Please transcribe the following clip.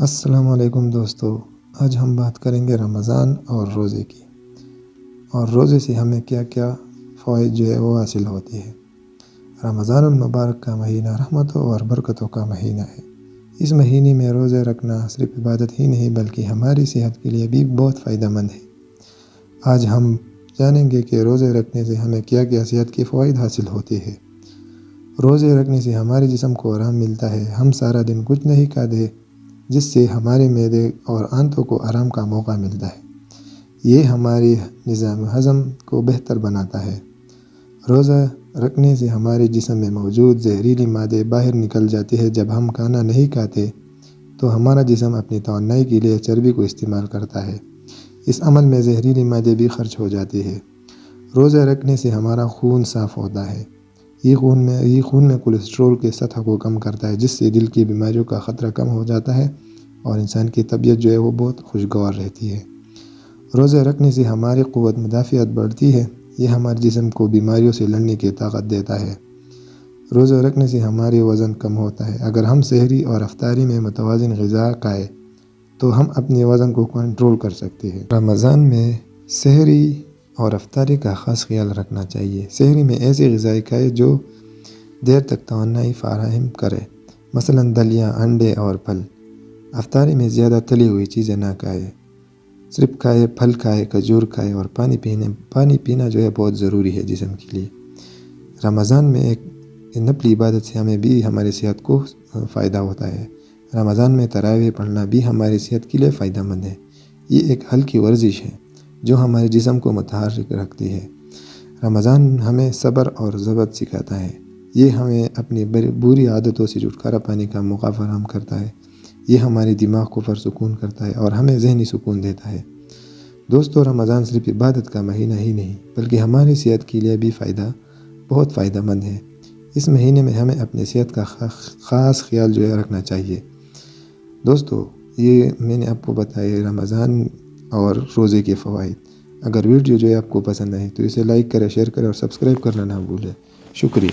السلام علیکم دوستو، آج ہم بات کریں گے رمضان اور روزے کی، اور روزے سے ہمیں کیا کیا فوائد جو ہے وہ حاصل ہوتی ہے۔ رمضان المبارک کا مہینہ رحمتوں اور برکتوں کا مہینہ ہے۔ اس مہینے میں روزے رکھنا صرف عبادت ہی نہیں بلکہ ہماری صحت کے لیے بھی بہت فائدہ مند ہے۔ آج ہم جانیں گے کہ روزے رکھنے سے ہمیں کیا کیا صحت کے فوائد حاصل ہوتے ہیں۔ روزے رکھنے سے ہمارے جسم کو آرام ملتا ہے۔ ہم سارا دن کچھ نہیں کھاتے، جس سے ہمارے معدے اور آنتوں کو آرام کا موقع ملتا ہے۔ یہ ہماری نظام ہضم کو بہتر بناتا ہے۔ روزہ رکھنے سے ہمارے جسم میں موجود زہریلی مادے باہر نکل جاتے ہیں۔ جب ہم کھانا نہیں کھاتے تو ہمارا جسم اپنی توانائی کے لیے چربی کو استعمال کرتا ہے۔ اس عمل میں زہریلی مادے بھی خرچ ہو جاتے ہیں۔ روزہ رکھنے سے ہمارا خون صاف ہوتا ہے۔ یہ خون میں کولیسٹرول کے سطح کو کم کرتا ہے، جس سے دل کی بیماریوں کا خطرہ کم ہو جاتا ہے اور انسان کی طبیعت جو ہے وہ بہت خوشگوار رہتی ہے۔ روزہ رکھنے سے ہماری قوت مدافعت بڑھتی ہے۔ یہ ہمارے جسم کو بیماریوں سے لڑنے کی طاقت دیتا ہے۔ روزہ رکھنے سے ہماری وزن کم ہوتا ہے۔ اگر ہم سحری اور افطاری میں متوازن غذا کھائیں تو ہم اپنے وزن کو کنٹرول کر سکتے ہیں۔ رمضان میں سحری اور افطاری کا خاص خیال رکھنا چاہیے۔ سحری میں ایسی غذائیں کھائیں جو دیر تک توانائی فراہم کرے، مثلاً دلیاں، انڈے اور پھل۔ افطاری میں زیادہ تلی ہوئی چیزیں نہ کھائیں، صرف پھل کھائیں، کھجور کھائیں اور پانی پینا جو ہے بہت ضروری ہے جسم کے لیے۔ رمضان میں ایک نفلی عبادت سے ہمیں بھی ہماری صحت کو فائدہ ہوتا ہے۔ رمضان میں تراویح پڑھنا بھی ہماری صحت کے لیے فائدہ مند ہے۔ یہ ایک ہلکی ورزش ہے جو ہمارے جسم کو متحرک رکھتی ہے۔ رمضان ہمیں صبر اور ضبط سکھاتا ہے۔ یہ ہمیں اپنی بری عادتوں سے چھٹکارا پانے کا موقع فراہم کرتا ہے۔ یہ ہمارے دماغ کو پرسکون کرتا ہے اور ہمیں ذہنی سکون دیتا ہے۔ دوستو، رمضان صرف عبادت کا مہینہ ہی نہیں بلکہ ہماری صحت کے لیے بھی بہت فائدہ مند ہے۔ اس مہینے میں ہمیں اپنی صحت کا خاص خیال جو ہے رکھنا چاہیے۔ دوستو، یہ میں نے آپ کو بتایا رمضان اور روزے کے فوائد۔ اگر ویڈیو جو ہے آپ کو پسند آئے تو اسے لائک کریں، شیئر کریں اور سبسکرائب کرنا نہ بھولیں۔ شکریہ۔